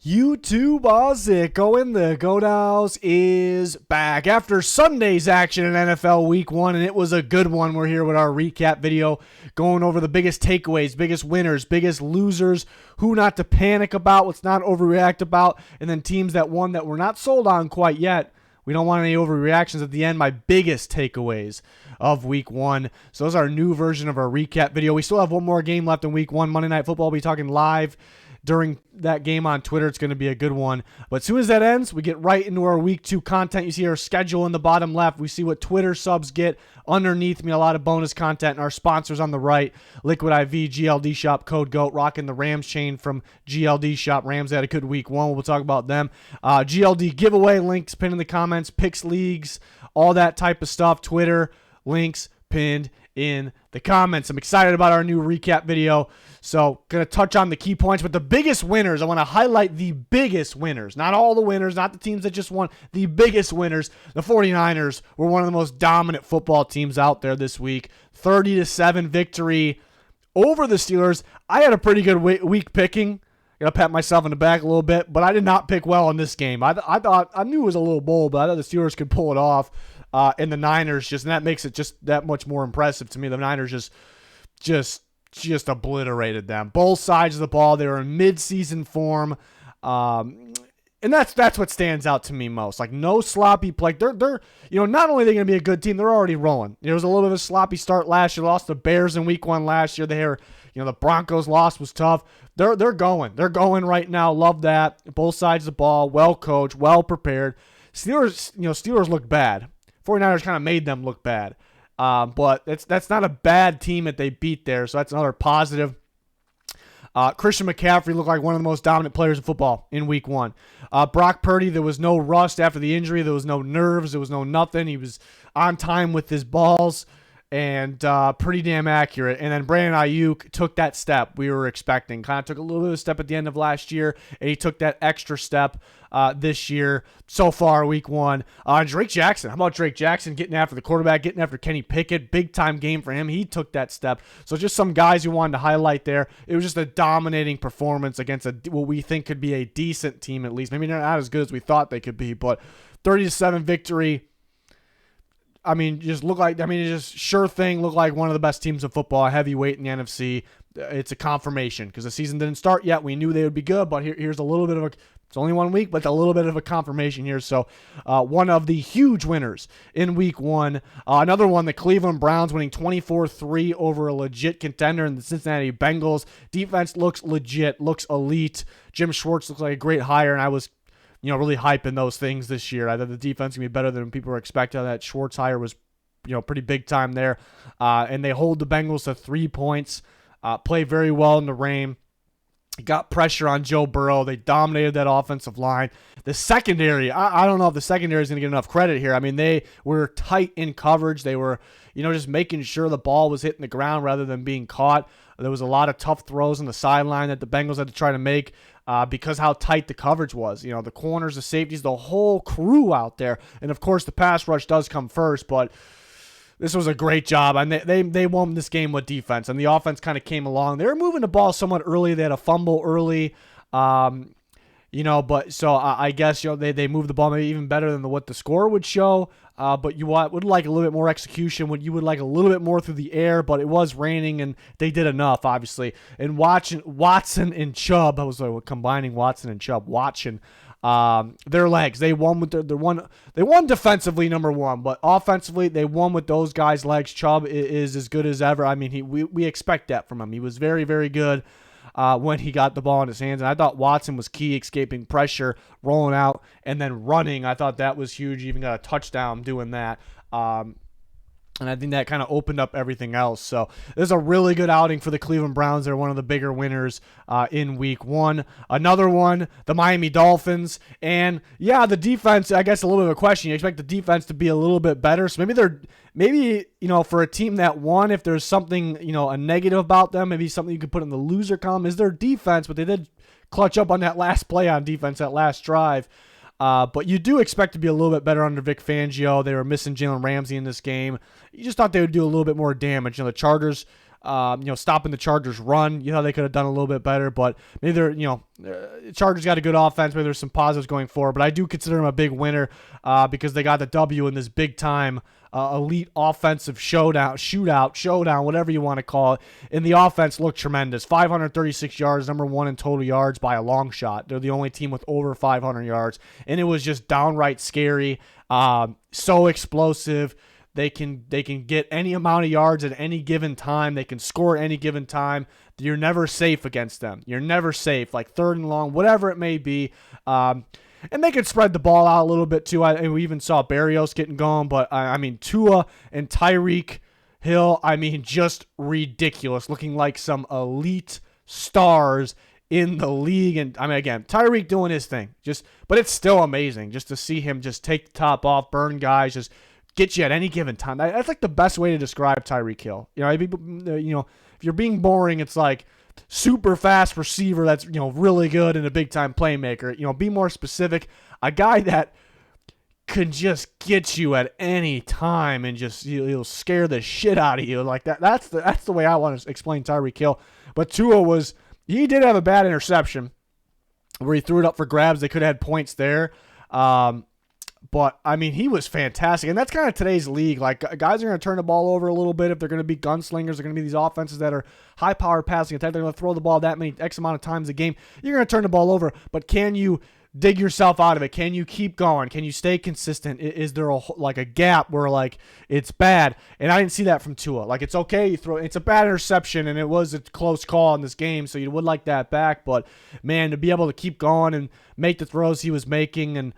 YouTube Ozzico in the Godows is back after Sunday's action in NFL Week 1, and it was a good one. We're here with our recap video, going over the biggest takeaways, biggest winners, biggest losers, who not to panic about, what's not overreact about, and then teams that won that we're not sold on quite yet. We don't want any overreactions at the end. My biggest takeaways of Week 1. So those are our new version of our recap video. We still have one more game left in Week 1. Monday Night Football. We'll be talking live during that game on Twitter. It's going to be a good one. But as soon as that ends, we get right into our Week 2 content. You see our schedule in the bottom left. We see what Twitter subs get underneath me. A lot of bonus content. And our sponsors on the right. Liquid IV, GLD Shop, Code GOAT, rocking the Rams chain from GLD Shop. Rams had a good Week 1. We'll talk about them. GLD giveaway links pinned in the comments. Picks leagues, all that type of stuff. Twitter links pinned in the comments. I'm excited about our new recap video. So, going to touch on the key points, but the biggest winners, I want to highlight the biggest winners. Not all the winners, not the teams that just won, the biggest winners. The 49ers were one of the most dominant football teams out there this week. 30-7 victory over the Steelers. I had a pretty good week picking. Gonna pat myself in the back a little bit, but I did not pick well in this game. I knew it was a little bold, but I thought the Steelers could pull it off. And the Niners and that makes it just that much more impressive to me. The Niners just obliterated them. Both sides of the ball. They were in mid-season form. And that's what stands out to me most. Like, no sloppy play. They're not only are they going to be a good team, they're already rolling. There was a little bit of a sloppy start last year. Lost the Bears in Week 1 last year. The Broncos loss was tough. They're going. They're going right now. Love that. Both sides of the ball. Well coached. Well prepared. Steelers look bad. 49ers kind of made them look bad. But that's not a bad team that they beat there. So that's another positive. Christian McCaffrey looked like one of the most dominant players in football in Week 1. Brock Purdy, there was no rust after the injury. There was no nerves. There was no nothing. He was on time with his balls and pretty damn accurate. And then Brandon Ayuk took that step we were expecting. Kind of took a little bit of a step at the end of last year, and he took that extra step this year so far, Week 1. Drake Jackson. How about Drake Jackson getting after the quarterback, getting after Kenny Pickett? Big-time game for him. He took that step. So just some guys who wanted to highlight there. It was just a dominating performance against what we think could be a decent team at least. Maybe not as good as we thought they could be, but 30-7 victory. Just sure thing, looked like one of the best teams in football, a heavyweight in the NFC. It's a confirmation because the season didn't start yet. We knew they would be good, but here's a little bit of it's only 1 week, but a little bit of a confirmation here. So one of the huge winners in Week 1. Another one, the Cleveland Browns winning 24-3 over a legit contender in the Cincinnati Bengals. Defense looks legit, looks elite. Jim Schwartz looks like a great hire, and I was really hyping those things this year. I thought the defense would be better than people were expecting. That Schwartz hire was, pretty big time there. And they hold the Bengals to 3 points. Play very well in the rain. Got pressure on Joe Burrow. They dominated that offensive line. The secondary, I don't know if the secondary is going to get enough credit here. I mean, they were tight in coverage. They were, just making sure the ball was hitting the ground rather than being caught. There was a lot of tough throws on the sideline that the Bengals had to try to make because how tight the coverage was. The corners, the safeties, the whole crew out there. And, of course, the pass rush does come first, but this was a great job, and they won this game with defense, and the offense kind of came along. They were moving the ball somewhat early. They had a fumble early, but so I guess they moved the ball maybe even better than what the score would show. But you would like a little bit more execution. You would like a little bit more through the air, but it was raining, and they did enough, obviously. And Watson and Chubb, I was like combining Watson and Chubb, their legs. They won with they won defensively, number one, but offensively they won with those guys' legs. Chubb is as good as ever. I mean, we expect that from him. He was very, very good when he got the ball in his hands, and I thought Watson was key, escaping pressure, rolling out, and then running. I thought that was huge. He even got a touchdown doing that. And I think that kind of opened up everything else. So this is a really good outing for the Cleveland Browns. They're one of the bigger winners in Week 1. Another one, the Miami Dolphins. And, yeah, the defense, I guess a little bit of a question. You expect the defense to be a little bit better. So maybe for a team that won, if there's something, a negative about them, maybe something you could put in the loser column is their defense. But they did clutch up on that last play on defense, that last drive. But you do expect to be a little bit better under Vic Fangio. They were missing Jalen Ramsey in this game. You just thought they would do a little bit more damage. The Chargers stopping the Chargers' run. You know, they could have done a little bit better, but maybe they're, Chargers got a good offense. Maybe there's some positives going forward, but I do consider them a big winner because they got the W in this big time elite offensive showdown, whatever you want to call it. And the offense looked tremendous. 536 yards, number one in total yards by a long shot. They're the only team with over 500 yards, and it was just downright scary. So explosive. They can get any amount of yards at any given time. They can score at any given time. You're never safe against them. You're never safe, like third and long, whatever it may be. And they could spread the ball out a little bit too. And we even saw Barrios getting going. But, Tua and Tyreek Hill, just ridiculous. Looking like some elite stars in the league. And, again, Tyreek doing his thing. But it's still amazing just to see him just take the top off, burn guys, just get you at any given time. That's like the best way to describe Tyreek Hill. If you're being boring, it's like super fast receiver that's really good and a big time playmaker. Be more specific. A guy that can just get you at any time and just he'll scare the shit out of you like that. That's the way I want to explain Tyreek Hill. But Tua he did have a bad interception where he threw it up for grabs. They could have had points there. But, he was fantastic. And that's kind of today's league. Like, guys are going to turn the ball over a little bit if they're going to be gunslingers. They're going to be these offenses that are high-powered passing attack. They're going to throw the ball that many X amount of times a game. You're going to turn the ball over. But can you dig yourself out of it? Can you keep going? Can you stay consistent? Is there a gap where, it's bad? And I didn't see that from Tua. It's okay. It's a bad interception, and it was a close call in this game, so you would like that back. But, man, to be able to keep going and make the throws he was making and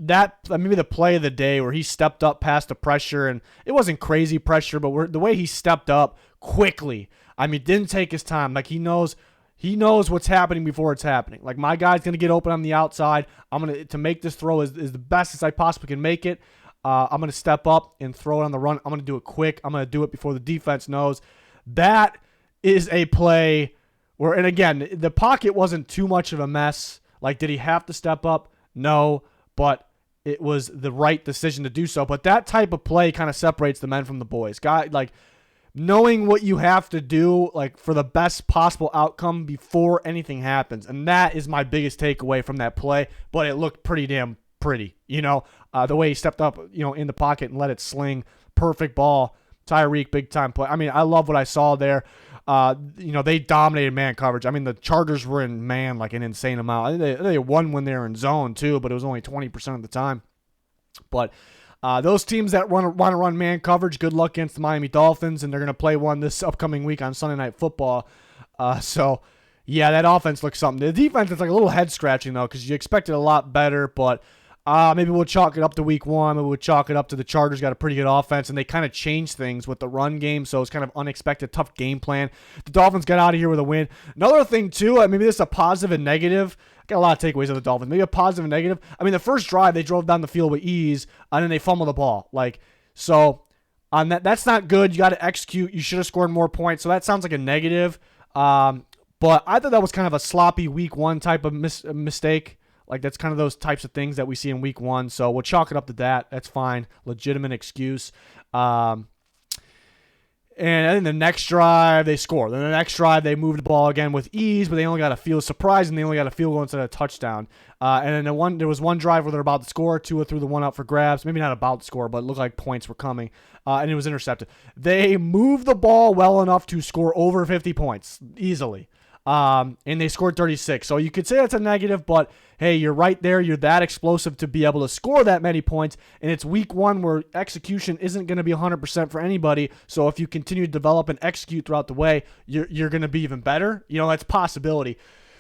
that maybe the play of the day where he stepped up past the pressure, and it wasn't crazy pressure, but the way he stepped up quickly, didn't take his time. He knows what's happening before it's happening. My guy's gonna get open on the outside. To make this throw is the best as I possibly can make it. I'm gonna step up and throw it on the run. I'm gonna do it quick. I'm gonna do it before the defense knows. That is a play where, and again, the pocket wasn't too much of a mess. Did he have to step up? No, but it was the right decision to do so. But that type of play kind of separates the men from the boys. Knowing what you have to do, for the best possible outcome before anything happens. And that is my biggest takeaway from that play. But it looked pretty damn pretty, the way he stepped up, in the pocket and let it sling. Perfect ball. Tyreek, big time play. I love what I saw there. They dominated man coverage. The Chargers were in man an insane amount. They won when they were in zone too, but it was only 20% of the time. But those teams that want to run man coverage, good luck against the Miami Dolphins, and they're going to play one this upcoming week on Sunday Night Football. So, yeah, that offense looks something. The defense is a little head-scratching, though, because you expected a lot better, but maybe we'll chalk it up to week one. Maybe we'll chalk it up to the Chargers got a pretty good offense, and they kind of changed things with the run game, so it's kind of unexpected, tough game plan. The Dolphins got out of here with a win. Another thing, too, maybe this is a positive and negative. Got a lot of takeaways of the Dolphins. Maybe a positive and negative. The first drive, they drove down the field with ease, and then they fumbled the ball. So on that's not good. You got to execute. You should have scored more points. So that sounds like a negative. But I thought that was kind of a sloppy week one type of mistake. That's kind of those types of things that we see in week one. So we'll chalk it up to that. That's fine. Legitimate excuse. And then the next drive, they score. Then the next drive, they moved the ball again with ease, but they only got a field surprise, and they only got a field goal instead of a touchdown. And then there was one drive where they're about to score. Tua threw the one out for grabs. Maybe not about to score, but it looked like points were coming. And it was intercepted. They moved the ball well enough to score over 50 points easily. And they scored 36. So you could say that's a negative, but hey, you're right there. You're that explosive to be able to score that many points. And it's week one where execution isn't going to be 100% for anybody. So if you continue to develop and execute throughout the way, you're going to be even better. That's a possibility.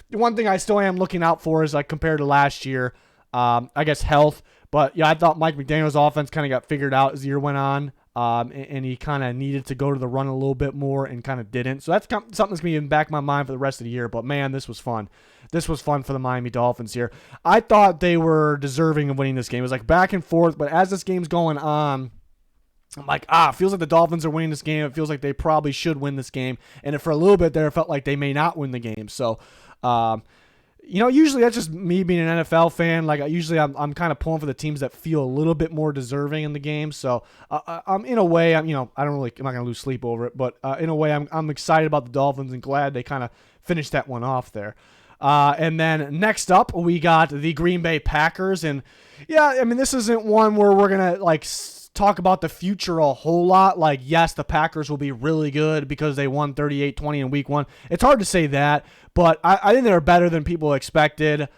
The one thing I still am looking out for is compared to last year, I guess health. But yeah, I thought Mike McDaniel's offense kind of got figured out as the year went on. And he kind of needed to go to the run a little bit more and kind of didn't. So that's something that's going to be in the back of my mind for the rest of the year. But, man, this was fun. This was fun for the Miami Dolphins here. I thought they were deserving of winning this game. It was back and forth, but as this game's going on, I'm it feels like the Dolphins are winning this game. It feels like they probably should win this game. And for a little bit there, it felt like they may not win the game. So, Usually that's just me being an NFL fan. Like I'm kind of pulling for the teams that feel a little bit more deserving in the game. So I'm in a way, I'm not gonna lose sleep over it, but in a way, I'm excited about the Dolphins and glad they kind of finished that one off there. And then next up, we got the Green Bay Packers, and this isn't one where we're gonna talk about the future a whole lot. Like, yes, the Packers will be really good because they won 38-20 in week 1. It's hard to say that, but I think they're better than people expected.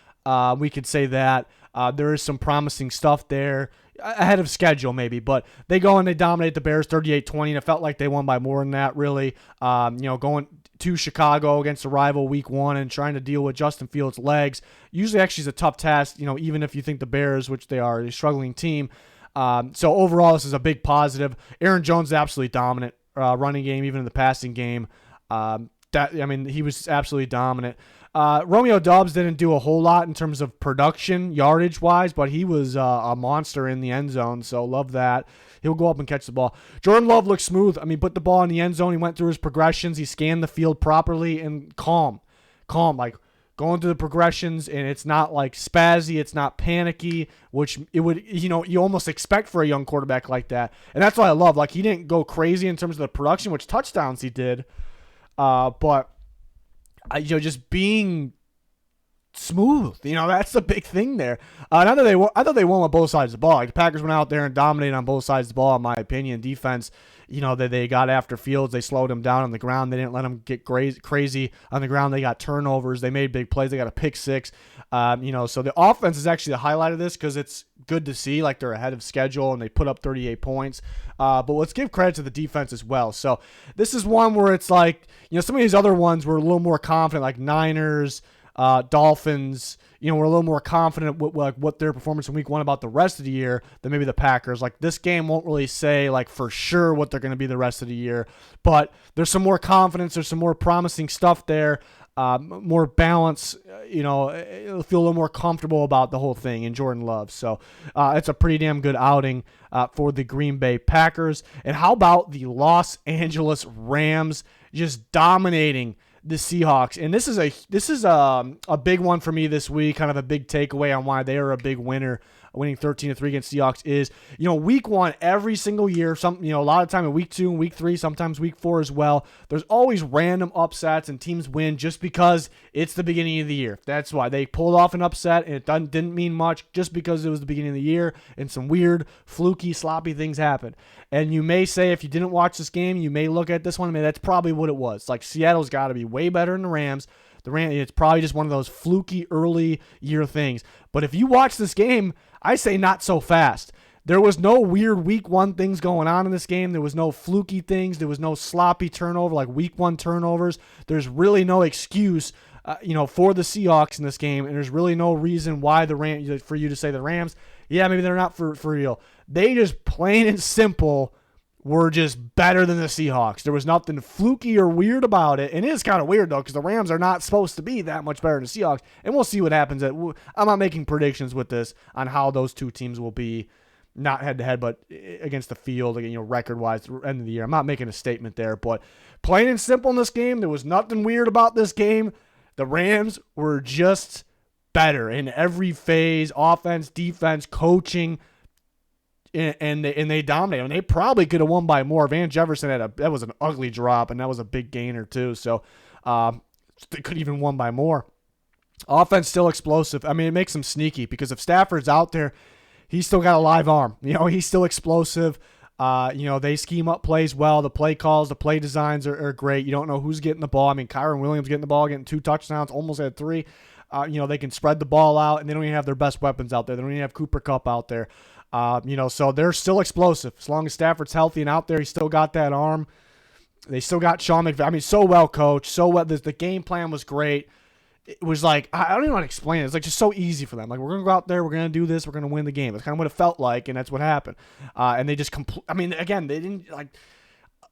We could say that. There is some promising stuff there ahead of schedule maybe, but they go and they dominate the Bears 38-20, and it felt like they won by more than that, really. Going to Chicago against a rival week 1 and trying to deal with Justin Fields' legs usually actually is a tough task, even if you think the Bears, which they are, a struggling team. So overall, this is a big positive. Aaron Jones is absolutely dominant running game, even in the passing game. He was absolutely dominant. Romeo Doubs didn't do a whole lot in terms of production, yardage-wise, but he was a monster in the end zone, so love that. He'll go up and catch the ball. Jordan Love looked smooth. Put the ball in the end zone. He went through his progressions. He scanned the field properly and calm, like going through the progressions, and it's not like spazzy, it's not panicky, which it would, you almost expect for a young quarterback like that. And that's what I love. Like, he didn't go crazy in terms of the production, which touchdowns he did, but just being smooth, that's the big thing there. I thought they won with both sides of the ball. Like, the Packers went out there and dominated on both sides of the ball, in my opinion. Defense, they got after Fields. They slowed him down on the ground. They didn't let him get crazy on the ground. They got turnovers. They made big plays. They got a pick six. So the offense is actually the highlight of this because it's good to see. Like, they're ahead of schedule and they put up 38 points. But let's give credit to the defense as well. So this is one where it's like, some of these other ones were a little more confident, like Niners, Dolphins, we're a little more confident with what their performance in week 1 about the rest of the year than maybe the Packers. Like, this game won't really say for sure what they're going to be the rest of the year, but there's some more confidence. There's some more promising stuff there, more balance. You'll feel a little more comfortable about the whole thing in Jordan Love. So it's a pretty damn good outing for the Green Bay Packers. And how about the Los Angeles Rams just dominating the Seahawks? And this is a big one for me this week, kind of a big takeaway on why they are a big winner. Winning 13-3 against Seahawks is, week 1 every single year. A lot of time in week 2 and week 3, sometimes week 4 as well. There's always random upsets and teams win just because it's the beginning of the year. That's why they pulled off an upset, and it didn't mean much just because it was the beginning of the year and some weird, fluky, sloppy things happened. And you may say, if you didn't watch this game, you may look at this one, that's probably what it was. Like, Seattle's got to be way better than the Rams. It's probably just one of those fluky early year things. But if you watch this game, I say not so fast. There was no weird week 1 things going on in this game. There was no fluky things. There was no sloppy turnover, like week 1 turnovers. There's really no excuse, for the Seahawks in this game. And there's really no reason why for you to say the Rams, maybe they're not for real. They just plain and simple were just better than the Seahawks. There was nothing fluky or weird about it. And it is kind of weird, though, because the Rams are not supposed to be that much better than the Seahawks. And we'll see what happens. I'm not making predictions with this on how those two teams will be, not head-to-head, but against the field, record-wise, end of the year. I'm not making a statement there. But plain and simple in this game, there was nothing weird about this game. The Rams were just better in every phase, offense, defense, coaching, and they dominated. And they probably could have won by more. Van Jefferson that was an ugly drop, and that was a big gainer too. So they could even won by more. Offense still explosive. It makes them sneaky because if Stafford's out there, he's still got a live arm. He's still explosive. They scheme up plays well. The play calls, the play designs are great. You don't know who's getting the ball. Kyron Williams getting the ball, getting 2 touchdowns, almost had 3. They can spread the ball out, and they don't even have their best weapons out there. They don't even have Cooper Kupp out there. So they're still explosive. As long as Stafford's healthy and out there, he's still got that arm. They still got Sean McVay. So well coached. So well. The game plan was great. It was like, I don't even want to explain it. It's like just so easy for them. Like, we're going to go out there. We're going to do this. We're going to win the game. That's kind of what it felt like, and that's what happened. And they just again, they didn't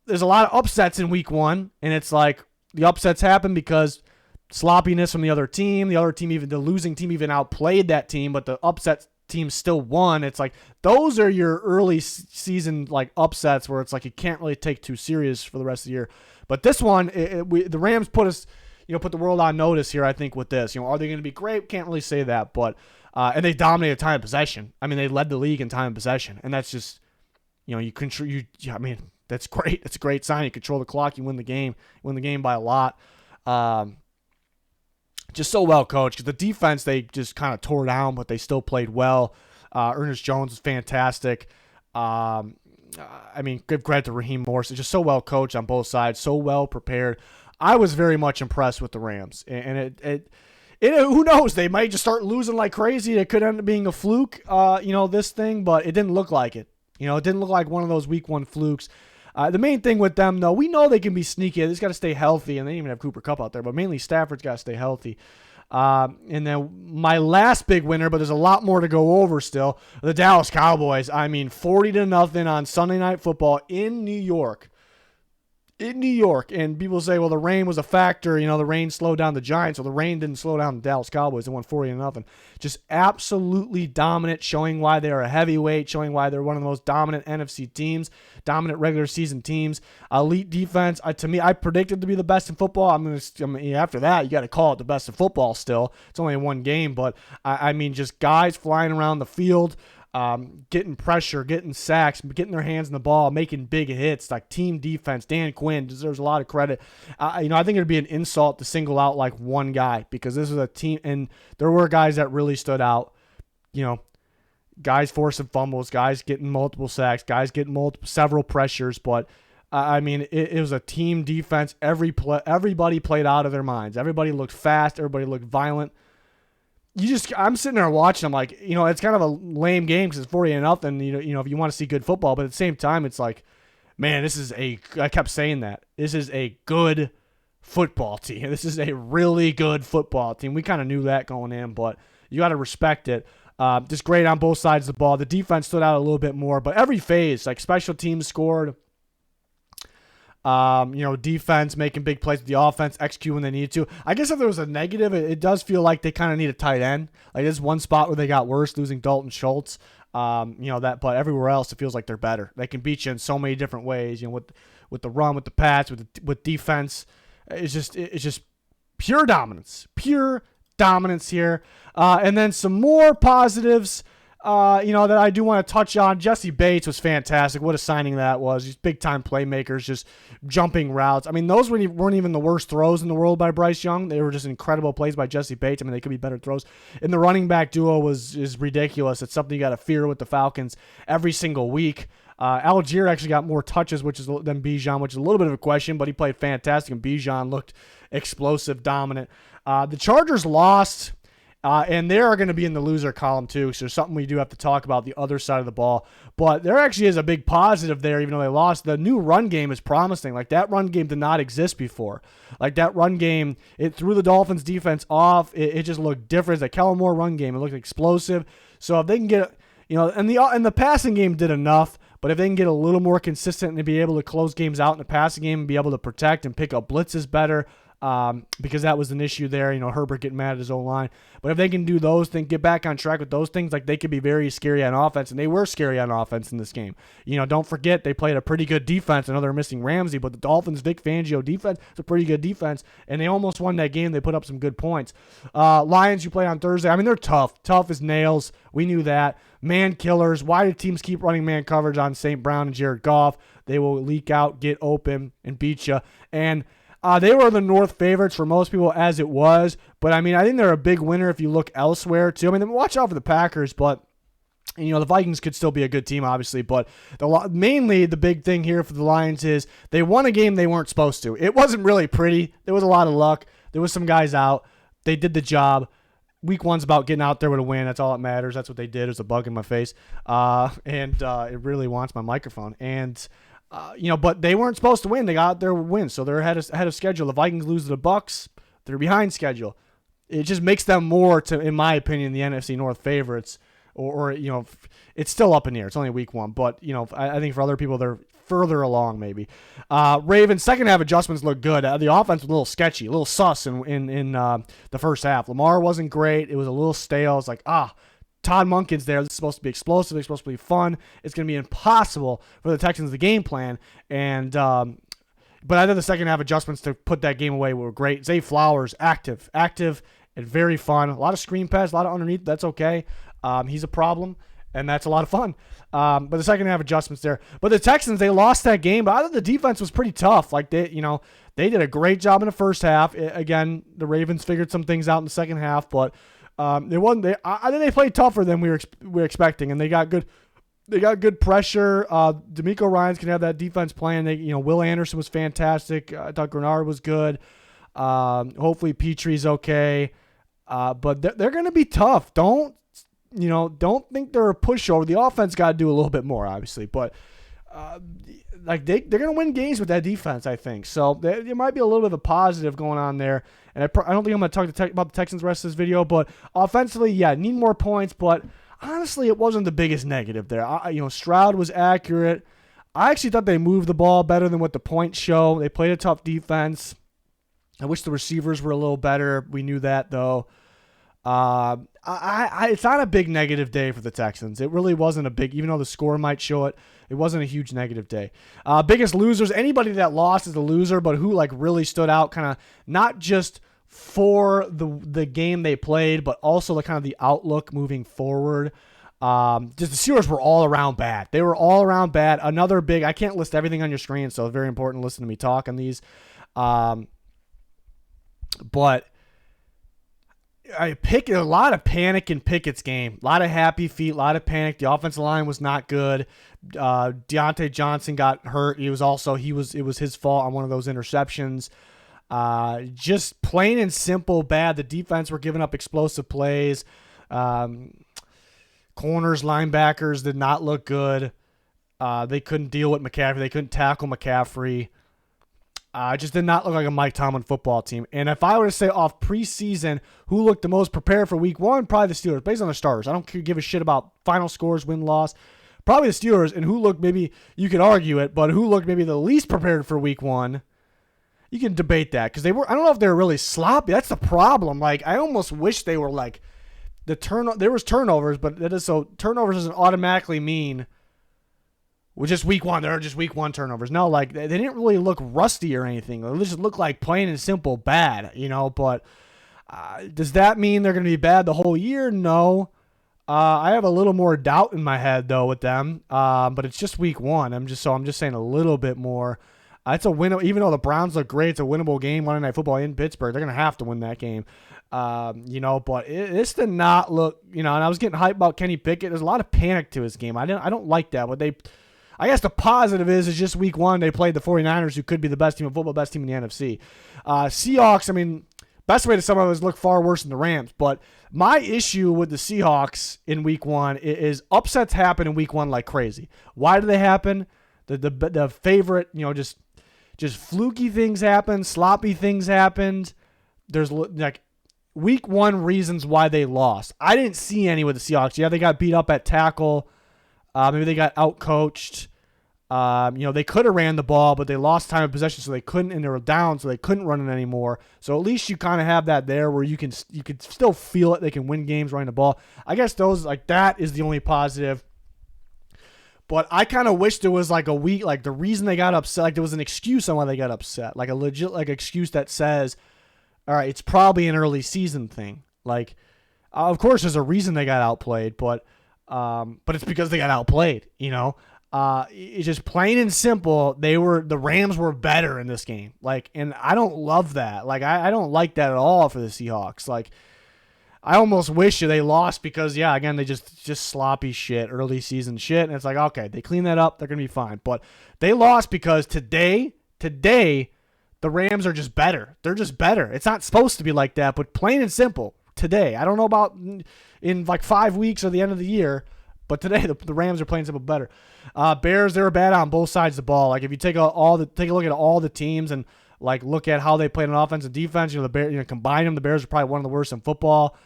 there's a lot of upsets in week 1, and it's like the upsets happen because sloppiness from the other team. The other team, the losing team even outplayed that team, but the upset team still won. It's like those are your early season upsets where it's like you can't really take too serious for the rest of the year. But this one, the Rams put us, put the world on notice here, I think, with this. Are they going to be great? Can't really say that, but and they dominated time of possession. I mean, they led the league in time of possession, and that's just, you control. I mean, that's great. It's a great sign. You control the clock, you win the game. You win the game by a lot. Just so well coached. Because the defense, they just kind of tore down, but they still played well. Ernest Jones was fantastic. I mean, give credit to Raheem Morris. It's just so well coached on both sides, so well prepared. I was very much impressed with the Rams, and it who knows? They might just start losing like crazy. It could end up being a fluke, this thing, but it didn't look like it. It didn't look like one of those week 1 flukes. The main thing with them, though, we know they can be sneaky. They just got to stay healthy, and they didn't even have Cooper Kupp out there, but mainly Stafford's got to stay healthy. And then my last big winner, but there's a lot more to go over still, the Dallas Cowboys. I mean, 40-0 on Sunday Night Football in New York. And people say, well, the rain was a factor. The rain slowed down the Giants. Well, the rain didn't slow down the Dallas Cowboys. They won 40-0. Just absolutely dominant, showing why they are a heavyweight, showing why they're one of the most dominant NFC teams, dominant regular season teams. Elite defense. To me, I predicted to be the best in football. After that, you got to call it the best in football still. It's only one game, but I mean, just guys flying around the field, getting pressure, getting sacks, getting their hands on the ball, making big hits, like team defense. Dan Quinn deserves a lot of credit. I think it'd be an insult to single out like one guy, because this is a team, and there were guys that really stood out. Guys forcing fumbles, guys getting multiple sacks, guys getting several pressures, but I mean, it was a team defense. Everybody played out of their minds. Everybody looked fast. Everybody looked violent. I'm sitting there watching. I'm like, it's kind of a lame game because it's 40-0. If you want to see good football, but at the same time, it's like, man, I kept saying that. This is a good football team. This is a really good football team. We kind of knew that going in, but you got to respect it. Just great on both sides of the ball. The defense stood out a little bit more, but every phase, like special teams scored. Defense making big plays with the offense, execute when they needed to. I guess if there was a negative, it does feel like they kind of need a tight end. Like there's one spot where they got worse, losing Dalton Schultz. But everywhere else it feels like they're better. They can beat you in so many different ways. With the run, with the pass, with defense. It's just pure dominance here. And then some more positives. That I do want to touch on. Jesse Bates was fantastic. What a signing that was. These big-time playmakers just jumping routes. I mean, those weren't even the worst throws in the world by Bryce Young. They were just incredible plays by Jesse Bates. I mean, they could be better throws. And the running back duo is ridiculous. It's something you got to fear with the Falcons every single week. Algier actually got more touches than Bijan, which is a little bit of a question, but he played fantastic, and Bijan looked explosive, dominant. The Chargers lost. And they are going to be in the loser column too, so there's something we do have to talk about, the other side of the ball. But there actually is a big positive there, even though they lost. The new run game is promising. Like, that run game did not exist before. Like, that run game, it threw the Dolphins' defense off. It just looked different. It's a Kellen Moore run game. It looked explosive. So if they can get, and the passing game did enough, but if they can get a little more consistent and be able to close games out in the passing game and be able to protect and pick up blitzes better, because that was an issue there, Herbert getting mad at his own line. But if they can do those things, get back on track with those things, like, they could be very scary on offense, and they were scary on offense in this game. Don't forget they played a pretty good defense. I know they're missing Ramsey, but the Dolphins' Vic Fangio defense is a pretty good defense, and they almost won that game. They put up some good points. Lions, you play on Thursday. I mean, they're tough as nails. We knew that. Man killers. Why do teams keep running man coverage on St. Brown and Jared Goff? They will leak out, get open, and beat you. And they were the North favorites for most people, as it was. But, I mean, I think they're a big winner if you look elsewhere, too. I mean, watch out for the Packers, but, the Vikings could still be a good team, obviously. But mainly the big thing here for the Lions is they won a game they weren't supposed to. It wasn't really pretty. There was a lot of luck. There was some guys out. They did the job. Week 1's about getting out there with a win. That's all that matters. That's what they did. There's a bug in my face. It really wants my microphone. And... but they weren't supposed to win. They got their win, so they're ahead of schedule. The Vikings lose to the Bucks. They're behind schedule. It just makes them more, in my opinion, the NFC North favorites. Or it's still up in the air. It's only week 1, but I think for other people they're further along maybe. Ravens second half adjustments look good. The offense was a little sketchy, a little sus in the first half. Lamar wasn't great. It was a little stale. It's like Todd Monken's there. This is supposed to be explosive. It's supposed to be fun. It's going to be impossible for the Texans to game plan. And, But I thought the second half adjustments to put that game away were great. Zay Flowers, active, and very fun. A lot of screen pass, a lot of underneath. That's okay. He's a problem, and that's a lot of fun. But the second half adjustments there. But the Texans, they lost that game. But I thought the defense was pretty tough. Like they did a great job in the first half. Again, the Ravens figured some things out in the second half, but it wasn't. I think they played tougher than we were expecting, and they got good. They got good pressure. D'Amico Ryans can have that defense playing. Will Anderson was fantastic. I thought Grenard was good. Hopefully Petrie's okay. But they're going to be tough. Don't think they're a pushover. The offense got to do a little bit more, obviously. But they're going to win games with that defense, I think. So there might be a little bit of a positive going on there. And I don't think I'm going to talk about the Texans the rest of this video. But offensively, yeah, need more points. But honestly, it wasn't the biggest negative there. Stroud was accurate. I actually thought they moved the ball better than what the points show. They played a tough defense. I wish the receivers were a little better. We knew that, though. It's not a big negative day for the Texans. It really wasn't a big, even though the score might show it, it wasn't a huge negative day. Biggest losers, anybody that lost is a loser, but who really stood out, kind of not just for the game they played, but also the outlook moving forward. Just the Steelers were all around bad. They were all around bad. Another big, I can't list everything on your screen, so it's very important to listen to me talk on these. But I picked a lot of panic in Pickett's game. A lot of happy feet, a lot of panic. The offensive line was not good. Deontay Johnson got hurt. It was his fault on one of those interceptions. Just plain and simple bad. The defense were giving up explosive plays. Corners, linebackers did not look good. They couldn't deal with McCaffrey. They couldn't tackle McCaffrey. It just did not look like a Mike Tomlin football team. And if I were to say off preseason who looked the most prepared for week one, probably the Steelers, based on the starters. I don't give a shit about final scores, win-loss. Probably the Steelers. And who looked, maybe you could argue it, but who looked maybe the least prepared for week one? You can debate that because I don't know if they were really sloppy. That's the problem. I almost wish they were there was turnovers, but turnovers doesn't automatically mean just week one. They're just week one turnovers. No, they didn't really look rusty or anything. They just looked like plain and simple bad, But does that mean they're going to be bad the whole year? No. I have a little more doubt in my head though with them. But it's just week one. I'm just saying a little bit more. It's a win. Even though the Browns look great, it's a winnable game. Monday Night Football in Pittsburgh. They're going to have to win that game. But this did not look, and I was getting hyped about Kenny Pickett. There's a lot of panic to his game. I don't like that. But I guess the positive is just week one, they played the 49ers, who could be the best team in football, best team in the NFC. Seahawks, best way to sum it up is look far worse than the Rams. But my issue with the Seahawks in week one is upsets happen in week one like crazy. Why do they happen? The favorite, just fluky things happen, sloppy things happened. There's week one reasons why they lost. I didn't see any with the Seahawks. Yeah, they got beat up at tackle. Maybe they got outcoached. They could have ran the ball, but they lost time of possession, so they couldn't, and they were down, so they couldn't run it anymore. So at least you kind of have that there where you can still feel it. They can win games running the ball. I guess that is the only positive. But I kind of wish there was a week, the reason they got upset, there was an excuse on why they got upset, a legit excuse that says, all right, it's probably an early season thing. Of course, there's a reason they got outplayed, but it's because they got outplayed. It's just plain and simple. The Rams were better in this game. And I don't love that. I don't like that at all for the Seahawks. I almost wish they lost because, yeah, again, they just sloppy shit, early season shit. And it's okay, they clean that up, they're going to be fine. But they lost because today, the Rams are just better. They're just better. It's not supposed to be like that, but plain and simple, today. I don't know about in 5 weeks or the end of the year, but today the Rams are plain and simple better. Bears, they were bad on both sides of the ball. If you take a look at all the teams and look at how they played on offense and defense, the Bears, combine them, the Bears are probably one of the worst in football.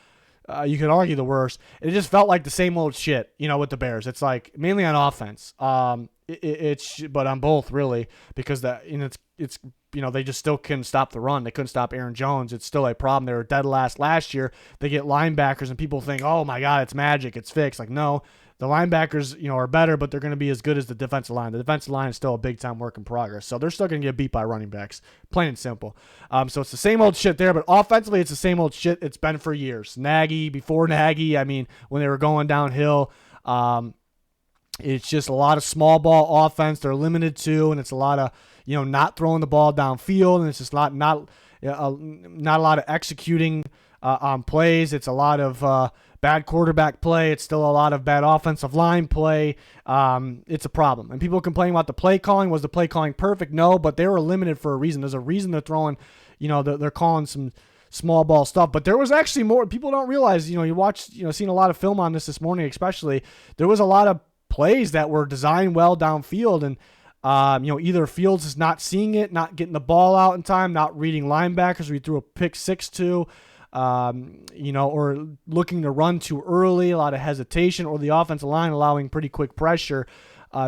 You could argue the worst. It just felt like the same old shit, with the Bears. It's mainly on offense. but on both really, because it's they just still couldn't stop the run. They couldn't stop Aaron Jones. It's still a problem. They were dead last year. They get linebackers and people think, oh my God, it's magic, it's fixed. Like, no, the linebackers are better, but they're going to be as good as the defensive line. The defensive line is still a big time work in progress, so they're still going to get beat by running backs, plain and simple. So it's the same old shit there, but offensively it's the same old shit it's been for years. Nagy, before Nagy, I mean, when they were going downhill. It's just a lot of small ball offense they're limited to, and it's a lot of not throwing the ball downfield, and it's just not a lot of executing on plays. It's a lot of bad quarterback play. It's still a lot of bad offensive line play. It's a problem, and people complain about the play calling. Was the play calling perfect? No, but they were limited for a reason. There's a reason they're throwing, they're calling some small ball stuff, but there was actually more. People don't realize, you watch, seeing a lot of film on this morning, especially, there was a lot of plays that were designed well downfield, and either Fields is not seeing it, not getting the ball out in time, not reading linebackers. We threw a pick 6 to, or looking to run too early, a lot of hesitation, or the offensive line allowing pretty quick pressure.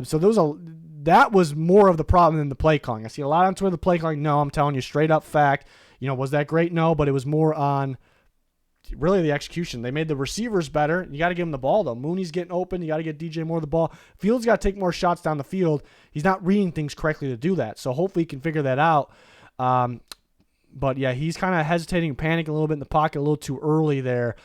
So that was more of the problem than the play calling. I see a lot on Twitter, the play calling. No, I'm telling you straight up fact. Was that great? No, but it was more on really the execution. They made the receivers better. You got to give them the ball, though. Mooney's getting open. You got to get DJ Moore the ball. Fields got to take more shots down the field. He's not reading things correctly to do that. So hopefully he can figure that out. But yeah, he's kind of hesitating, panicking a little bit in the pocket a little too early there.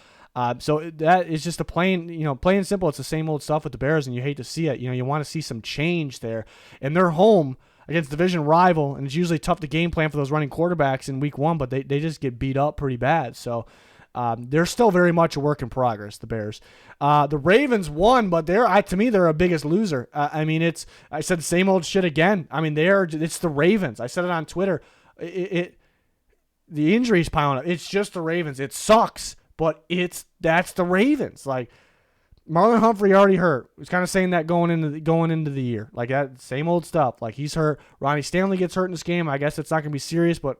So that is just plain and simple. It's the same old stuff with the Bears, and you hate to see it. You want to see some change there. And they're home against division rival, and it's usually tough to game plan for those running quarterbacks in week 1, but they just get beat up pretty bad. So they're still very much a work in progress, the Bears. The Ravens won, but to me, they're a biggest loser. I said the same old shit again. I mean, it's the Ravens. I said it on Twitter. The injuries piling up. It's just the Ravens. It sucks, but that's the Ravens. Like, Marlon Humphrey already hurt. He was kind of saying that going into the year. Like, that same old stuff. Like, he's hurt. Ronnie Stanley gets hurt in this game. I guess it's not going to be serious, but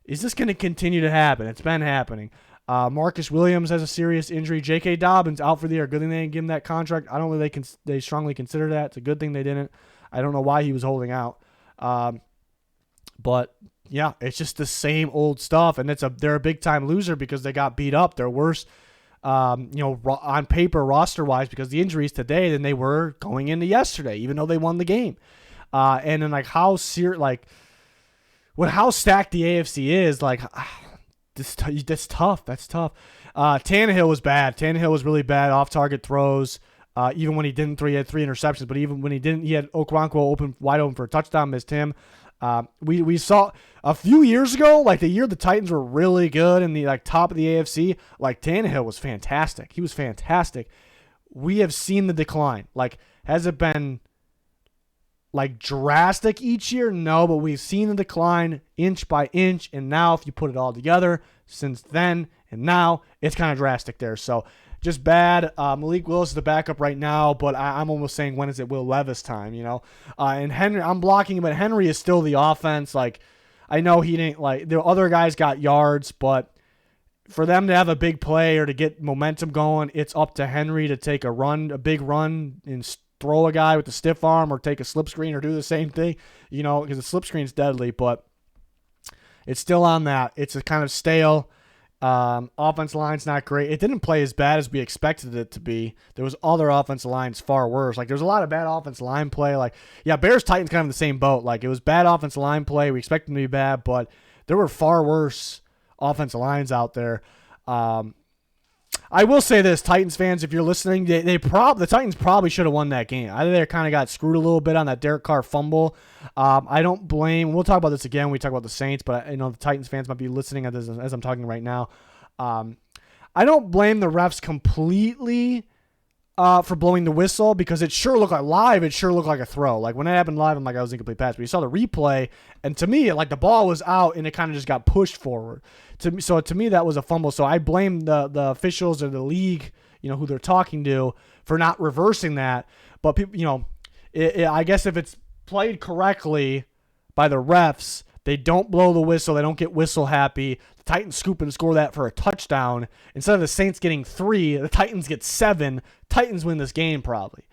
is this going to continue to happen? It's been happening. Marcus Williams has a serious injury. J.K. Dobbins out for the year. Good thing they didn't give him that contract. I don't know if they strongly consider that. It's a good thing they didn't. I don't know why he was holding out. But yeah, it's just the same old stuff, and they're a big time loser because they got beat up. They're worse, on paper roster wise because of the injuries today than they were going into yesterday, even though they won the game. And then how stacked the AFC is, that's tough. That's tough. Tannehill was bad. Tannehill was really bad. Off-target throws. Even when he didn't throw, he had 3 interceptions. But even when he didn't, he had Okoronkwo wide open for a touchdown, missed him. We saw a few years ago, like the year the Titans were really good in the top of the AFC, Tannehill was fantastic. He was fantastic. We have seen the decline. Has it been drastic each year? No, but we've seen the decline inch by inch, and now if you put it all together, since then and now, it's kind of drastic there. So just bad. Malik Willis is the backup right now, but I'm almost saying, when is it Will Levis time, And Henry, I'm blocking him, but Henry is still the offense. I know he didn't, the other guys got yards, but for them to have a big play or to get momentum going, it's up to Henry to take a big run, and throw a guy with the stiff arm or take a slip screen or do the same thing, because the slip screen is deadly, but it's still on that. It's a kind of stale. Offensive line's not great. It didn't play as bad as we expected it to be. There was other offensive lines far worse. There's a lot of bad offensive line play. Bears Titans kind of in the same boat. It was bad offensive line play. We expected them to be bad, but there were far worse offensive lines out there. I will say this, Titans fans, if you're listening, the Titans probably should have won that game. I think they kind of got screwed a little bit on that Derek Carr fumble. I don't blame. We'll talk about this again when we talk about the Saints, but the Titans fans might be listening as I'm talking right now. I don't blame the refs completely for blowing the whistle, because it sure looked like live. It sure looked like a throw. When it happened live, I'm like, I was incomplete pass. But you saw the replay, and to me, the ball was out and it kind of just got pushed forward. So to me, that was a fumble. So I blame the officials or the league, who they're talking to, for not reversing that. But people, I guess if it's played correctly by the refs, they don't blow the whistle. They don't get whistle happy. The Titans scoop and score that for a touchdown. Instead of the Saints getting 3, the Titans get 7. Titans win this game probably,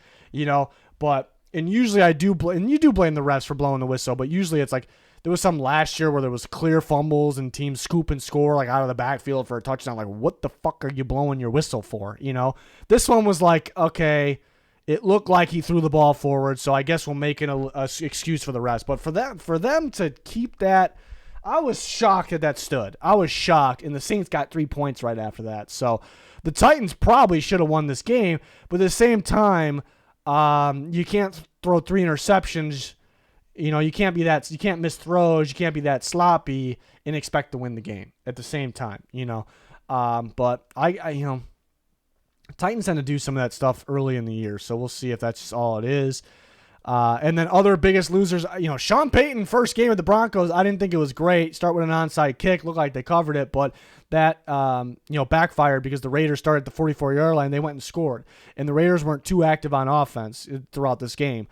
But and usually I do blame, and you do blame the refs for blowing the whistle, but usually it's like there was some last year where there was clear fumbles and teams scoop and score like out of the backfield for a touchdown. Like, what the fuck are you blowing your whistle for? You know, this one was like, okay, it looked like he threw the ball forward, so I guess we'll make it a excuse for the rest. But for them to keep that, I was shocked that stood. I was shocked, and the Saints got 3 points right after that. So the Titans probably should have won this game, but at the same time, you can't throw 3 interceptions. You know, you can't miss throws. You can't be that sloppy and expect to win the game at the same time, you know. But I Titans tend to do some of that stuff early in the year, so we'll see if that's just all it is. And then other biggest losers, Sean Payton, first game with the Broncos, I didn't think it was great. Start with an onside kick, looked like they covered it, but that backfired because the Raiders started at the 44-yard line. They went and scored, and the Raiders weren't too active on offense throughout this game.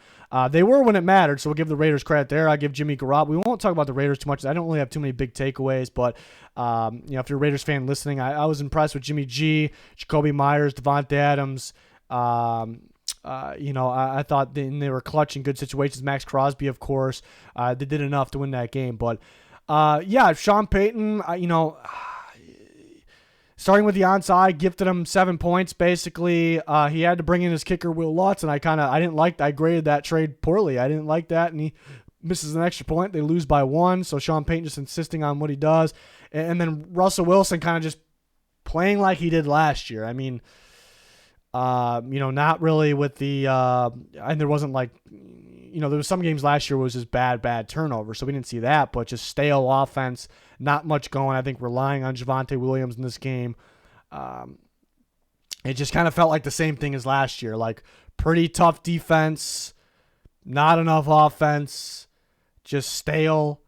They were when it mattered, so we'll give the Raiders credit there. I give Jimmy Garoppolo. We won't talk about the Raiders too much. I don't really have too many big takeaways, but if you're a Raiders fan listening, I was impressed with Jimmy G, Jacoby Myers, Devontae Adams. I thought they were clutch in good situations. Max Crosby, of course, they did enough to win that game. But Sean Payton, starting with the onside, gifted him 7 points. Basically, he had to bring in his kicker Will Lutz, and I graded that trade poorly. I didn't like that, and he misses an extra point. They lose by 1. So Sean Payton just insisting on what he does, and then Russell Wilson kind of just playing like he did last year. I mean, not really with the, and there wasn't there was some games last year where it was just bad turnover, so we didn't see that, but just stale offense, not much going. I think relying on Javonte Williams in this game. It just kind of felt like the same thing as last year, like pretty tough defense, not enough offense, just stale.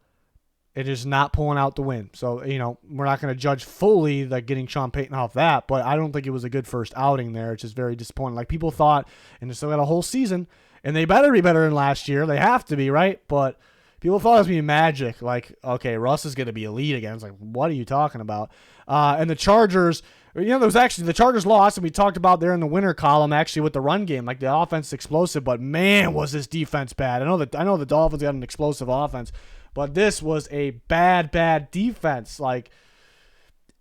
It is not pulling out the win. So, we're not going to judge fully getting Sean Payton off that, but I don't think it was a good first outing there. It's just very disappointing. Like people thought, and they still got a whole season, and they better be better than last year. They have to be, right? But people thought it was going to be magic. Like, okay, Russ is going to be elite again. It's like, what are you talking about? And the Chargers, there was actually, the Chargers lost, and we talked about there in the winner column, actually, with the run game. Like, the offense is explosive, but man, was this defense bad. I know the Dolphins got an explosive offense, but this was a bad defense. Like,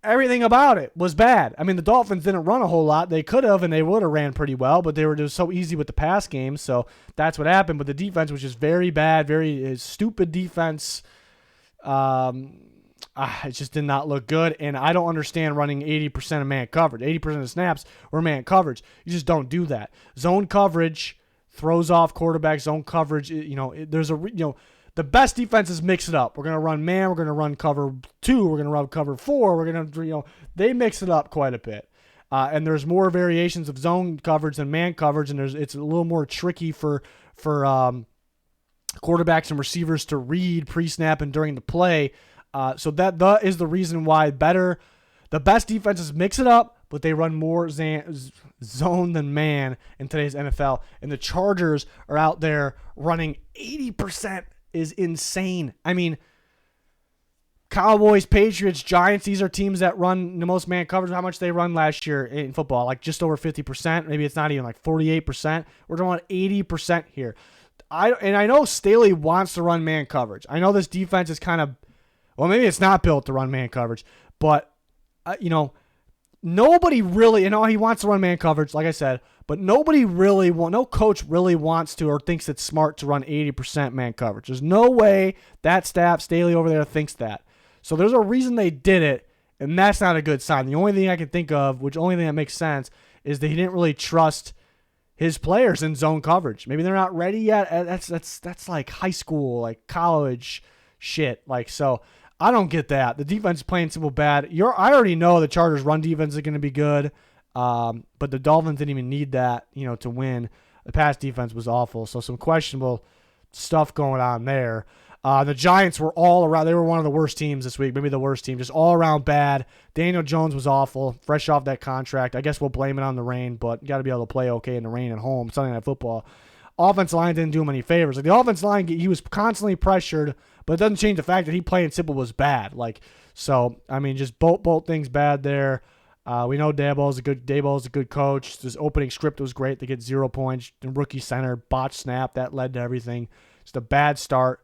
everything about it was bad. I mean, the Dolphins didn't run a whole lot. They could have, and they would have ran pretty well, but they were just so easy with the pass game, so that's what happened. But the defense was just very bad, very stupid defense. It just did not look good, and I don't understand running 80% of man coverage. 80% of snaps were man coverage. You just don't do that. Zone coverage throws off quarterback. Zone coverage, the best defenses mix it up. We're going to run man. We're going to run cover 2. We're going to run cover 4. We're going to, they mix it up quite a bit. And there's more variations of zone coverage than man coverage, and it's a little more tricky for quarterbacks and receivers to read pre-snap and during the play. So that is the reason why the best defenses mix it up, but they run more zone than man in today's NFL. And the Chargers are out there running 80%. Is insane. I mean, Cowboys, Patriots, Giants, these are teams that run the most man coverage. How much they run last year in football? Like just over 50%. Maybe it's not even like 48%. We're talking about 80% here. I know Staley wants to run man coverage. I know this defense is kind of, maybe it's not built to run man coverage, but, nobody really, he wants to run man coverage, like I said, but no coach really wants to or thinks it's smart to run 80% man coverage. There's no way that staff, Staley over there, thinks that. So there's a reason they did it, and that's not a good sign. The only thing I can think of, only thing that makes sense, is that he didn't really trust his players in zone coverage. Maybe they're not ready yet. That's like high school, like college shit. Like, so I don't get that. The defense is playing simple bad. I already know the Chargers' run defense is going to be good, but the Dolphins didn't even need that, to win. The pass defense was awful, so some questionable stuff going on there. The Giants were all around. They were one of the worst teams this week, maybe the worst team, just all around bad. Daniel Jones was awful, fresh off that contract. I guess we'll blame it on the rain, but you got to be able to play okay in the rain at home. Sunday Night Football. Offensive line didn't do him any favors. Like the offensive line, he was constantly pressured, but it doesn't change the fact that he playing simple was bad. Like, so, I mean, just both things bad there. We know Daboll's a good coach. His opening script was great. They get 0 points. The rookie center botched snap that led to everything. Just a bad start,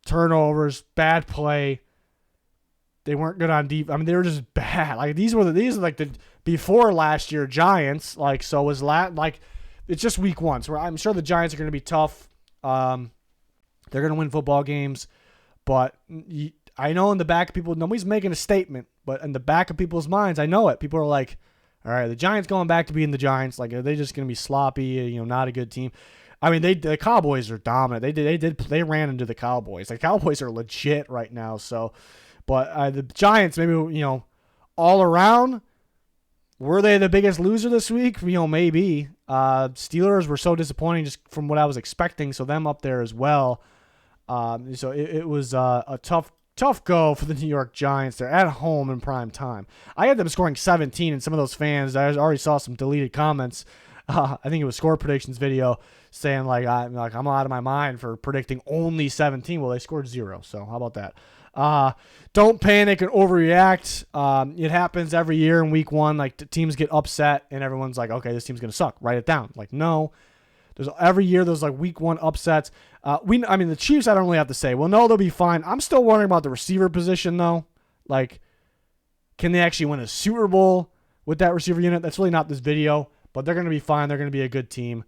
turnovers, bad play. They weren't good on deep. I mean, they were just bad. Like these are like the before last year Giants. Like so was like it's just week one. So I'm sure the Giants are going to be tough. They're going to win football games, but I know in the back of people, nobody's making a statement, but in the back of people's minds, I know it. People are like, all right, the Giants going back to being the Giants. Like, are they just going to be sloppy, not a good team? I mean, the Cowboys are dominant. They ran into the Cowboys. The Cowboys are legit right now. So, but the Giants, maybe, all around, were they the biggest loser this week? Maybe. Steelers were so disappointing just from what I was expecting. So them up there as well. So it was a tough go for the New York Giants. They're at home in prime time. I had them scoring 17, and some of those fans, I already saw some deleted comments. I think it was Score Predictions video saying I'm out of my mind for predicting only 17. Well, they scored 0. So how about that? Don't panic and overreact. It happens every year in week one. Like teams get upset and everyone's like, okay, this team's gonna suck. Write it down. Like no. Every year there's like week one upsets. The Chiefs, I don't really have to say. Well, no, they'll be fine. I'm still wondering about the receiver position though. Like, can they actually win a Super Bowl with that receiver unit? That's really not this video, but they're going to be fine. They're going to be a good team.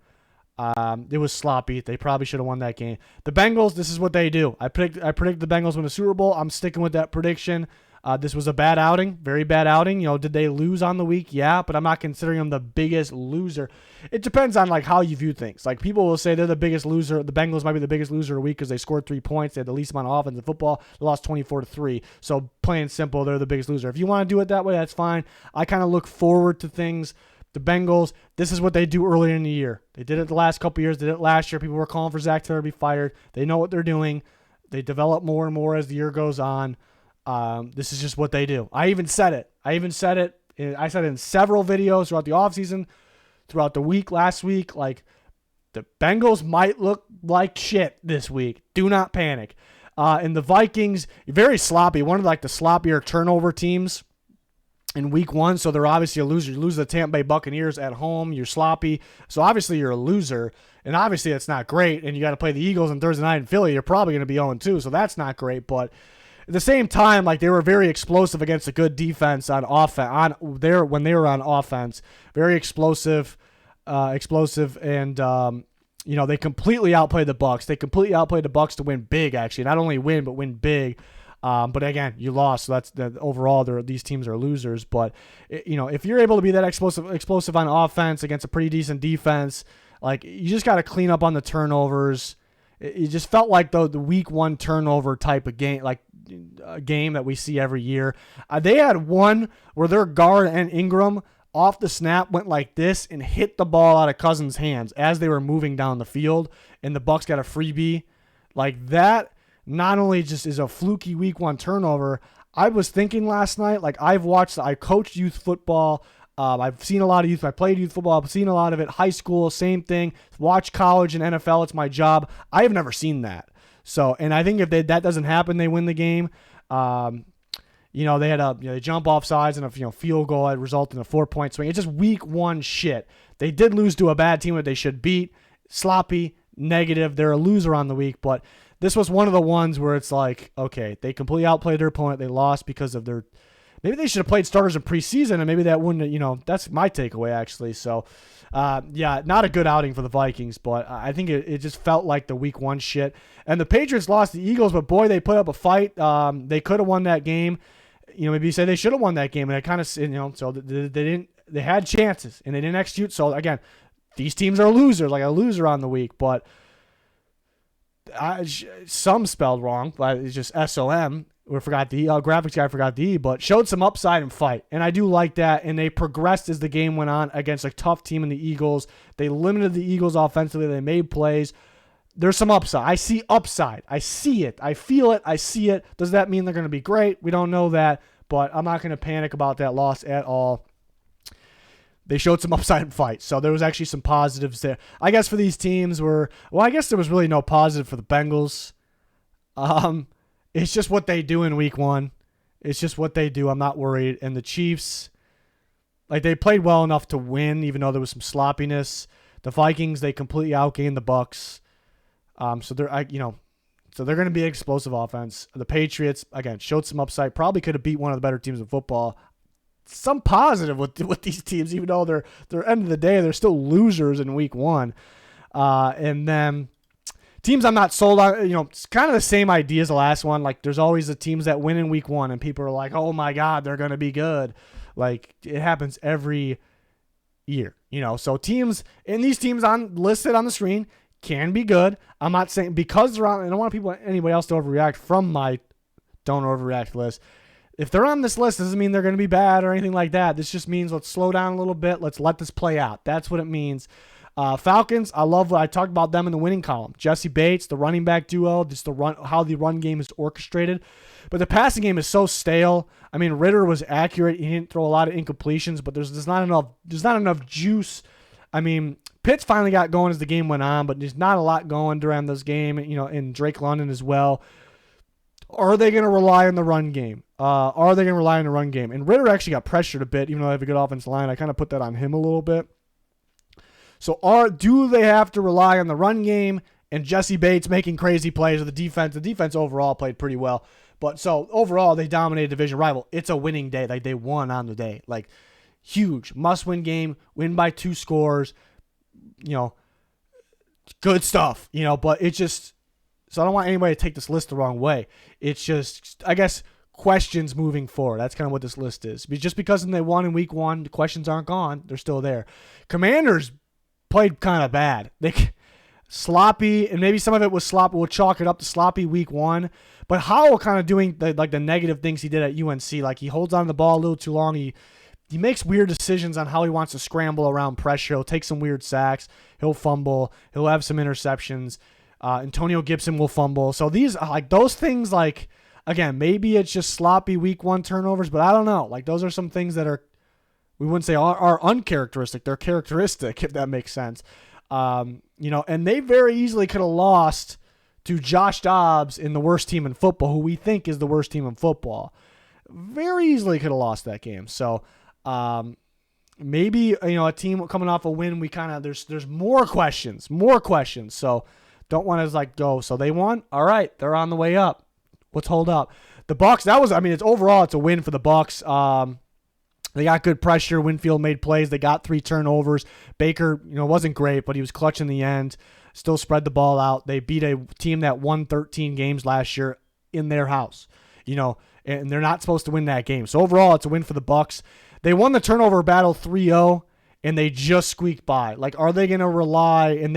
It was sloppy. They probably should have won that game. The Bengals, this is what they do. I predict the Bengals win a Super Bowl. I'm sticking with that prediction. This was a bad outing, very bad outing. Did they lose on the week? Yeah, but I'm not considering them the biggest loser. It depends on how you view things. Like people will say they're the biggest loser. The Bengals might be the biggest loser of the week because they scored 3 points. They had the least amount of offense in football. They lost 24-3. So plain simple, they're the biggest loser. If you want to do it that way, that's fine. I kind of look forward to things. The Bengals, this is what they do earlier in the year. They did it the last couple years. They did it last year. People were calling for Zach Taylor to be fired. They know what they're doing. They develop more and more as the year goes on. This is just what they do. I said it in several videos throughout the offseason, throughout the week, last week. Like, the Bengals might look like shit this week. Do not panic. And the Vikings, very sloppy. One of the sloppier turnover teams in week one. So they're obviously a loser. You lose the Tampa Bay Buccaneers at home. You're sloppy. So obviously you're a loser. And obviously it's not great. And you got to play the Eagles on Thursday night in Philly. You're probably going to be 0-2. So that's not great. But at the same time, they were very explosive against a good defense on offense. When they were on offense, very explosive, and they completely outplayed the Bucs. They completely outplayed the Bucs to win big. Actually, not only win but win big. But again, you lost. So that's overall. These teams are losers. But if you're able to be that explosive on offense against a pretty decent defense, you just got to clean up on the turnovers. It just felt like the week one turnover type of game, a game that we see every year. They had one where their guard and Ingram off the snap went like this and hit the ball out of Cousins' hands as they were moving down the field, and the Bucs got a freebie. Like that not only just is a fluky week one turnover. I was thinking last night, I coached youth football. I've seen a lot of youth. I played youth football. I've seen a lot of it. High school, same thing. Watch college and NFL. It's my job. I have never seen that. So, and I think if that doesn't happen, they win the game. They had they jump off sides and a field goal that resulted in a 4-point swing. It's just week one shit. They did lose to a bad team that they should beat. Sloppy, negative. They're a loser on the week, but this was one of the ones where it's like, okay, they completely outplayed their opponent. They lost because of their. Maybe they should have played starters in preseason, and maybe that wouldn't. That's my takeaway actually. So. Not a good outing for the Vikings, but I think it just felt like the week one shit. And the Patriots lost the Eagles, but boy, they put up a fight. They could have won that game. Maybe you say they should have won that game, and it kind of, so they didn't. They had chances and they didn't execute. So again, these teams are losers, like a loser on the week, but some spelled wrong, but it's just SOM. We forgot the graphics guy forgot the E, but showed some upside and fight. And I do like that. And they progressed as the game went on against a tough team in the Eagles. They limited the Eagles offensively. They made plays. There's some upside. I see upside. I see it. I feel it. I see it. Does that mean they're going to be great? We don't know that, but I'm not going to panic about that loss at all. They showed some upside and fight. So there was actually some positives there. I guess for these teams I guess there was really no positive for the Bengals. It's just what they do in week one. It's just what they do. I'm not worried. And the Chiefs, Like, they played well enough to win, even though there was some sloppiness. The Vikings, they completely outgained the Bucks. So they're going to be an explosive offense. The Patriots, again, showed some upside. Probably could have beat one of the better teams in football. Some positive with these teams, even though they're end of the day, they're still losers in week one. And then teams I'm not sold on, it's kind of the same idea as the last one. Like, there's always the teams that win in week one, and people are like, oh my God, they're going to be good. Like, it happens every year, So teams, and these teams listed on the screen can be good. I'm not saying because they're on, I don't want anybody else to overreact from my don't overreact list. If they're on this list, doesn't mean they're going to be bad or anything like that. This just means let's slow down a little bit. Let's let this play out. That's what it means. Falcons, I love what I talked about them in the winning column. Jesse Bates, the running back duo, just how the run game is orchestrated. But the passing game is so stale. I mean, Ritter was accurate. He didn't throw a lot of incompletions, but there's not enough juice. I mean, Pitts finally got going as the game went on, but there's not a lot going during this game, and Drake London as well. Are they going to rely on the run game? And Ritter actually got pressured a bit, even though they have a good offensive line. I kind of put that on him a little bit. So do they have to rely on the run game and Jesse Bates making crazy plays with the defense? The defense overall played pretty well. But so overall, they dominated division rival. It's a winning day. Like, they won on the day. Like, huge must-win game, win by 2 scores, good stuff, but it's just, so I don't want anybody to take this list the wrong way. It's just, I guess, questions moving forward. That's kind of what this list is. Just because they won in week one, the questions aren't gone. They're still there. Commanders played kind of bad. They sloppy, and maybe some of it was sloppy. We'll chalk it up to sloppy week one. But Howell kind of doing the negative things he did at UNC. Like, he holds on to the ball a little too long. He makes weird decisions on how he wants to scramble around pressure. He'll take some weird sacks. He'll fumble. He'll have some interceptions. Antonio Gibson will fumble. So these, like, those things, like, again, maybe it's just sloppy week one turnovers, but I don't know. Like, those are some things that are, we wouldn't say are uncharacteristic. They're characteristic, if that makes sense. And they very easily could have lost to Josh Dobbs in the worst team in football, who we think is the worst team in football. Very easily could have lost that game. So maybe, a team coming off a win, we kind of, there's more questions. So don't want to go. So they won. All right. They're on the way up. Let's hold up. The Bucs, it's a win for the Bucs. They got good pressure. Winfield made plays. They got 3 turnovers. Baker, wasn't great, but he was clutch in the end. Still spread the ball out. They beat a team that won 13 games last year in their house, and they're not supposed to win that game. So overall, it's a win for the Bucs. They won the turnover battle 3-0, and they just squeaked by. Like, are they going to rely? And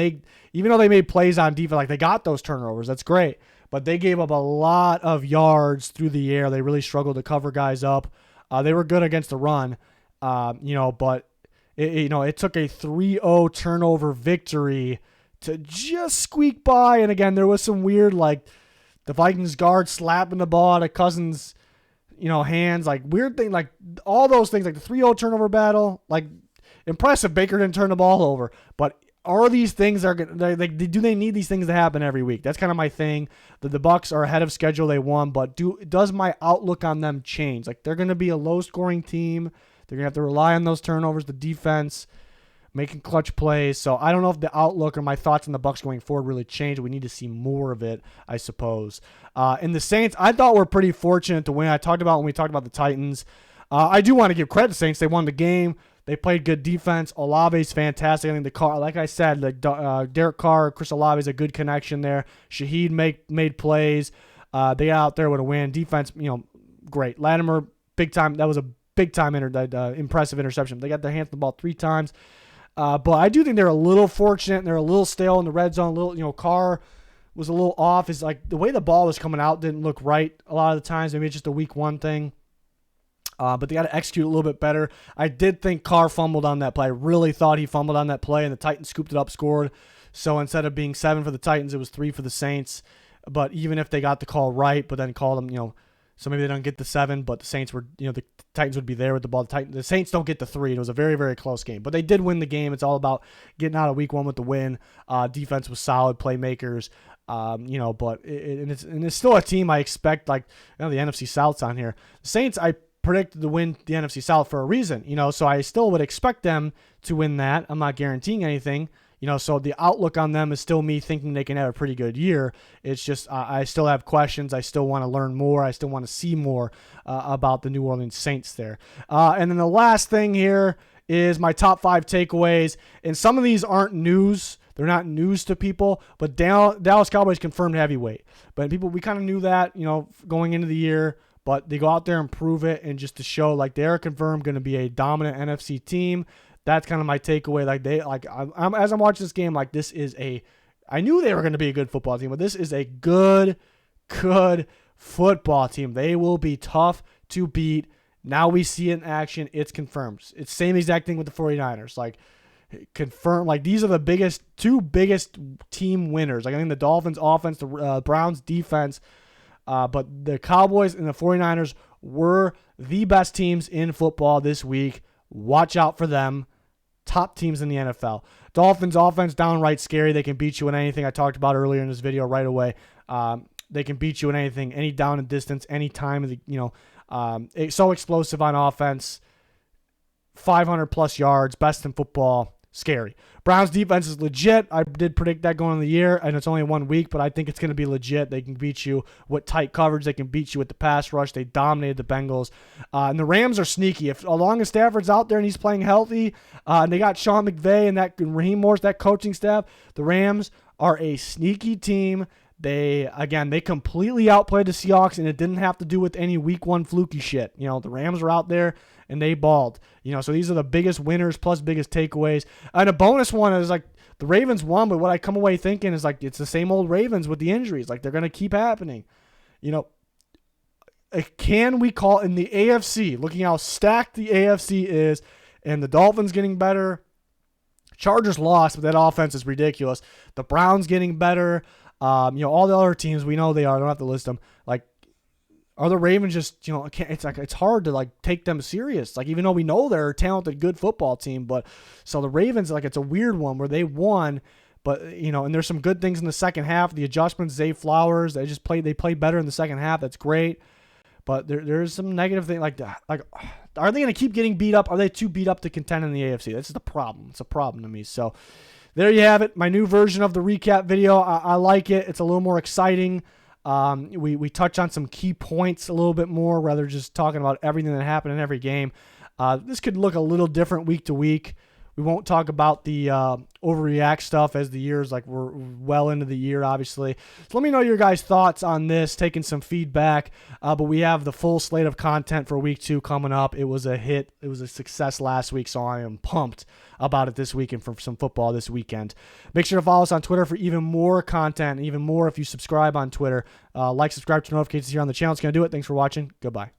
even though they made plays on defense, like, they got those turnovers. That's great. But they gave up a lot of yards through the air. They really struggled to cover guys up. They were good against the run, but it took a 3-0 turnover victory to just squeak by. And again, there was some weird, like, the Vikings guard slapping the ball out of Cousins' hands, like, weird thing, like, all those things, like the 3-0 turnover battle, like, impressive. Baker didn't turn the ball over, but are these things do they need these things to happen every week? That's kind of my thing. The Bucs are ahead of schedule. They won, but does my outlook on them change? Like, they're going to be a low-scoring team. They're going to have to rely on those turnovers, the defense, making clutch plays. So I don't know if the outlook or my thoughts on the Bucs going forward really change. We need to see more of it, I suppose. And the Saints, I thought were pretty fortunate to win. I talked about when we talked about the Titans. I do want to give credit to the Saints. They won the game. They played good defense. Olave's fantastic. I think like I said, Derek Carr, Chris Olave is a good connection there. Shaheed made plays. They got out there with a win. Defense, great. Latimer, big time. That was a big time impressive interception. They got their hands on the ball 3 times. But I do think they're a little fortunate, and they're a little stale in the red zone. Carr was a little off. Is like the way the ball was coming out didn't look right a lot of the times. Maybe it's just a week one thing. But they got to execute a little bit better. I did think Carr fumbled on that play. I really thought he fumbled on that play, and the Titans scooped it up, scored. So instead of being 7 for the Titans, it was 3 for the Saints. But even if they got the call right, but then called them, so maybe they don't get the 7, but the Saints were, the Titans would be there with the ball. The Saints don't get the 3. It was a very, very close game. But they did win the game. It's all about getting out of week one with the win. Defense was solid, playmakers. But it's still a team I expect, the NFC South's on here. The Saints, I predicted to win the NFC South for a reason, so I still would expect them to win that. I'm not guaranteeing anything, so the outlook on them is still me thinking they can have a pretty good year. It's just I still have questions. I still want to learn more. I still want to see more about the New Orleans Saints there. And then the last thing here is my top 5 takeaways. And some of these aren't news. They're not news to people, but Dallas Cowboys confirmed heavyweight. But we kind of knew that, going into the year, but they go out there and prove it, and just to show like they're confirmed going to be a dominant NFC team. That's kind of my takeaway. As I'm watching this game, I knew they were going to be a good football team, but this is a good football team. They will be tough to beat. Now we see it in action. It's confirmed. It's the same exact thing with the 49ers. Confirmed. These are the two biggest team winners. I think the Dolphins offense, the Browns defense, but the Cowboys and the 49ers were the best teams in football this week. Watch out for them. Top teams in the NFL. Dolphins offense, downright scary. They can beat you in anything. I talked about earlier in this video right away. They can beat you in anything, any down and distance, any time. It's so explosive on offense. 500 plus yards, best in football. Scary. Browns defense is legit. I did predict that going into the year, and it's only 1 week, but I think it's going to be legit. They can beat you with tight coverage. They can beat you with the pass rush. They dominated the Bengals. And the Rams are sneaky. As long as Stafford's out there and he's playing healthy, and they got Sean McVay and Raheem Morris, that coaching staff, the Rams are a sneaky team. They completely outplayed the Seahawks, and it didn't have to do with any week 1 fluky shit. The Rams were out there, and they balled. So these are the biggest winners plus biggest takeaways. And a bonus one is the Ravens won, but what I come away thinking is it's the same old Ravens with the injuries. They're going to keep happening. Can we call in the AFC, looking how stacked the AFC is, and the Dolphins getting better. Chargers lost, but that offense is ridiculous. The Browns getting better. All the other teams, we know they are. I don't have to list them. Are the Ravens just, it's hard to take them serious. Even though we know they're a talented, good football team, but so the Ravens, it's a weird one where they won, but and there's some good things in the second half. The adjustments, Zay Flowers, they played better in the second half. That's great, but there's some negative thing are they going to keep getting beat up? Are they too beat up to contend in the AFC? That's the problem. It's a problem to me. So there you have it. My new version of the recap video. I like it. It's a little more exciting. We touch on some key points a little bit more rather than just talking about everything that happened in every game. This could look a little different week to week. We won't talk about the overreact stuff as the year's we're well into the year, obviously. So let me know your guys' thoughts on this, taking some feedback. But we have the full slate of content for week 2 coming up. It was a hit. It was a success last week, so I am pumped about it this week and for some football this weekend. Make sure to follow us on Twitter for even more content, and even more if you subscribe on Twitter. Subscribe to notifications here on the channel. It's going to do it. Thanks for watching. Goodbye.